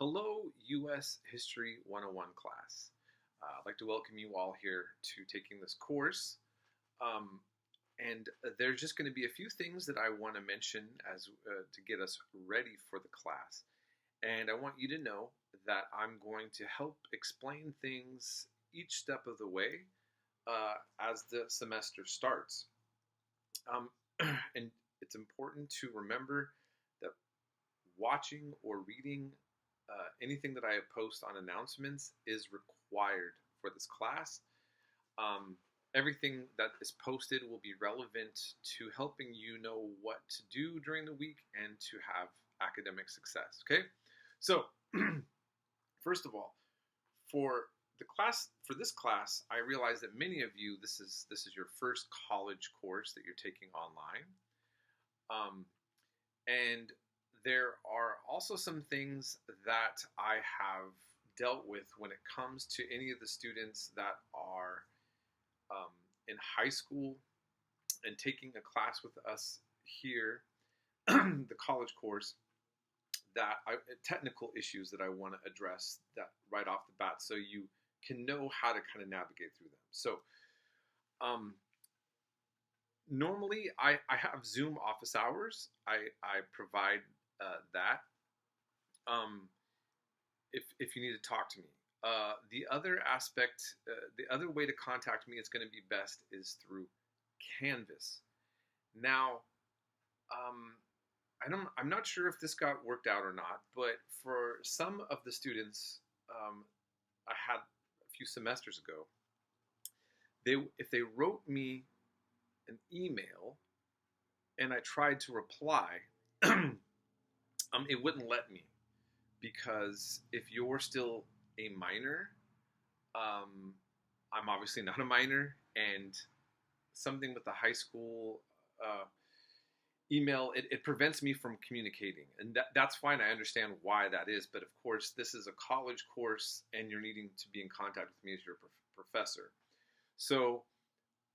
Hello, US History 101 class. I'd like to welcome you all here to taking this course. And there's just going to be a few things that I want to mention as to get us ready for the class. And I want you to know that I'm going to help explain things each step of the way as the semester starts. And it's important to remember that watching or reading anything that I post on announcements is required for this class. Everything that is posted will be relevant to helping you know what to do during the week and to have academic success. Okay, so first of all, for this class, I realize that many of you this is your first college course that you're taking online, and there are also some things that I have dealt with when it comes to any of the students that are in high school and taking a class with us here, the college course, technical issues that I want to address that right off the bat so you can know how to kind of navigate through them. So normally I have Zoom office hours. I provide that if you need to talk to me. The other aspect, the other way to contact me is going to be best is through Canvas. Now, I'm not sure if this got worked out or not, but for some of the students I had a few semesters ago, if they wrote me an email and I tried to reply, it wouldn't let me, because if you're still a minor, I'm obviously not a minor, and something with the high school email, it prevents me from communicating, and that's fine. I understand why that is, but of course this is a college course and you're needing to be in contact with me as your professor. So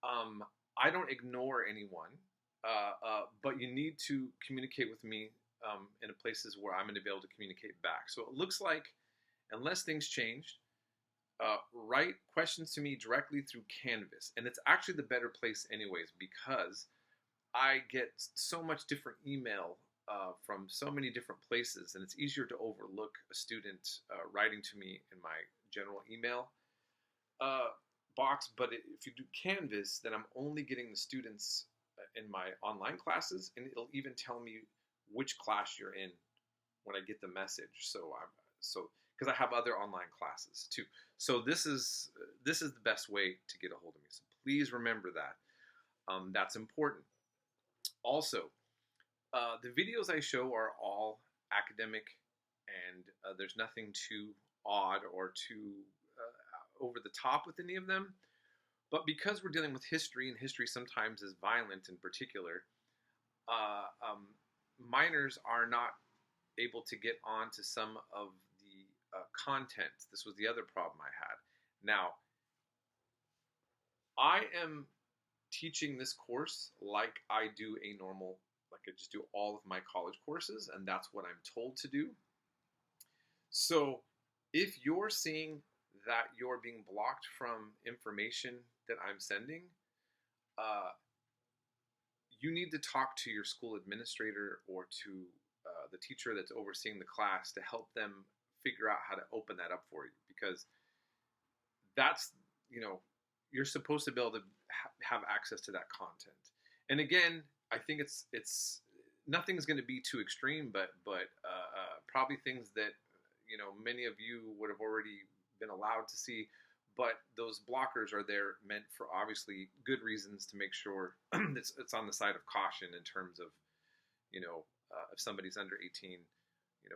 I don't ignore anyone, but you need to communicate with me in places where I'm going to be able to communicate back. So it looks like, unless things changed, write questions to me directly through Canvas. And it's actually the better place anyways, because I get so much different email from so many different places, and it's easier to overlook a student writing to me in my general email box. But if you do Canvas, then I'm only getting the students in my online classes, and it'll even tell me which class you're in when I get the message. So because I have other online classes too. So this is the best way to get a hold of me. So please remember that. That's important. Also, the videos I show are all academic, and there's nothing too odd or too over the top with any of them. But because we're dealing with history, and history sometimes is violent in particular, minors are not able to get on to some of the content. This was the other problem I had. Now, I am teaching this course like I do like I just do all of my college courses, and that's what I'm told to do. So if you're seeing that you're being blocked from information that I'm sending, you need to talk to your school administrator or to the teacher that's overseeing the class to help them figure out how to open that up for you, because that's, you're supposed to be able to have access to that content. And again, I think it's nothing's going to be too extreme, but probably things that many of you would have already been allowed to see. But those blockers are there meant for obviously good reasons, to make sure it's on the side of caution in terms of, if somebody's under 18,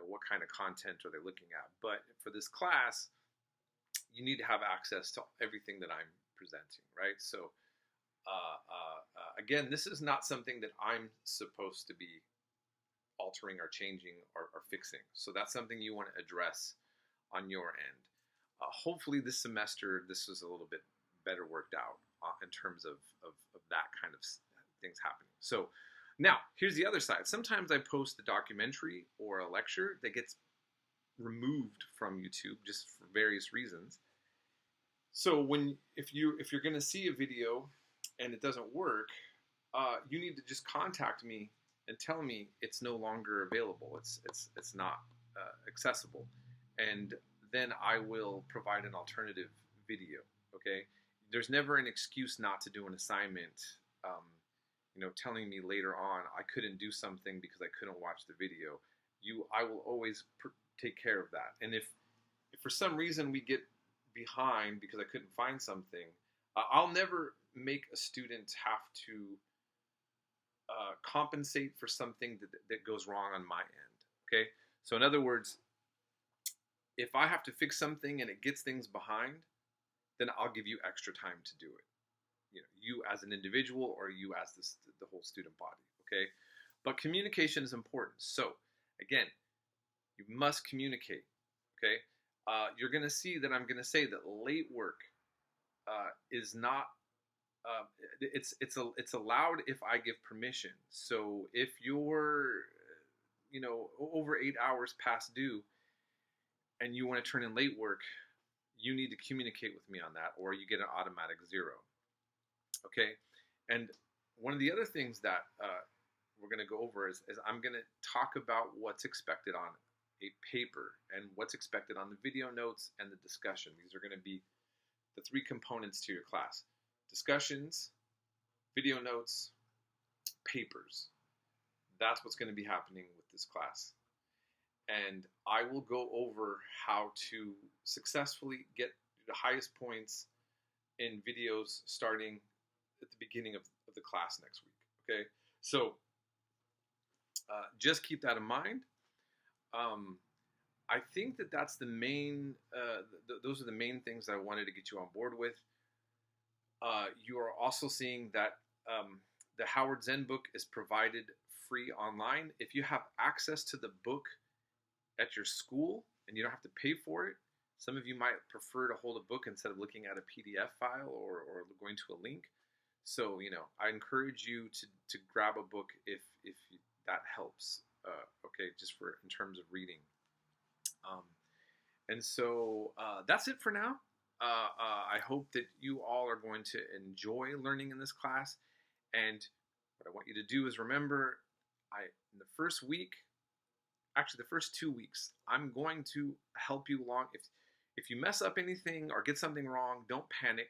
what kind of content are they looking at. But for this class, you need to have access to everything that I'm presenting, right? So again, this is not something that I'm supposed to be altering or changing or fixing. So that's something you want to address on your end. Hopefully this semester, this was a little bit better worked out in terms of that kind of things happening. So now, here's the other side. Sometimes I post a documentary or a lecture that gets removed from YouTube just for various reasons. So if you're going to see a video and it doesn't work, you need to just contact me and tell me it's no longer available. It's not accessible, and then I will provide an alternative video. Okay, there's never an excuse not to do an assignment. Telling me later on I couldn't do something because I couldn't watch the video. I will always take care of that. And if for some reason we get behind because I couldn't find something, I'll never make a student have to compensate for something that goes wrong on my end. Okay, so in other words, if I have to fix something and it gets things behind, then I'll give you extra time to do it. You as an individual, or you as the whole student body. Okay, but communication is important. So again, you must communicate. Okay, you're going to see that I'm going to say that late work is not. It's allowed if I give permission. So if you're over 8 hours past due and you want to turn in late work, you need to communicate with me on that, or you get an automatic 0. Okay, and one of the other things that we're going to go over is I'm going to talk about what's expected on a paper and what's expected on the video notes and the discussion. These are going to be the 3 components to your class: discussions, video notes, papers. That's what's going to be happening with this class. And I will go over how to successfully get the highest points in videos starting at the beginning of the class next week. Okay, so just keep that in mind. I think that's the main, those are the main things that I wanted to get you on board with. You are also seeing that the Howard Zen book is provided free online. If you have access to the book at your school and you don't have to pay for it, some of you might prefer to hold a book instead of looking at a PDF file or going to a link. So, I encourage you to grab a book if that helps. Okay, just in terms of reading. And so that's it for now. I hope that you all are going to enjoy learning in this class. And what I want you to do is remember, in the first week, actually the first 2 weeks, I'm going to help you along. If you mess up anything or get something wrong, don't panic.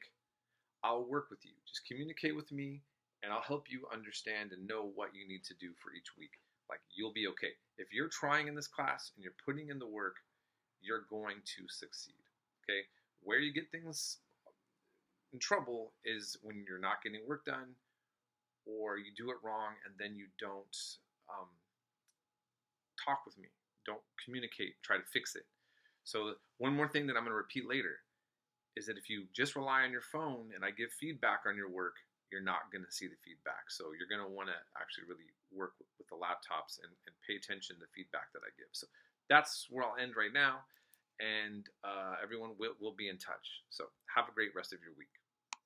I'll work with you. Just communicate with me, and I'll help you understand and know what you need to do for each week. Like, you'll be okay. If you're trying in this class and you're putting in the work, you're going to succeed. Okay? Where you get things in trouble is when you're not getting work done, or you do it wrong and then you don't talk with me. Don't communicate. Try to fix it. So one more thing that I'm going to repeat later is that if you just rely on your phone and I give feedback on your work, you're not going to see the feedback. So you're going to want to actually really work with the laptops and pay attention to the feedback that I give. So that's where I'll end right now. And everyone will be in touch. So have a great rest of your week.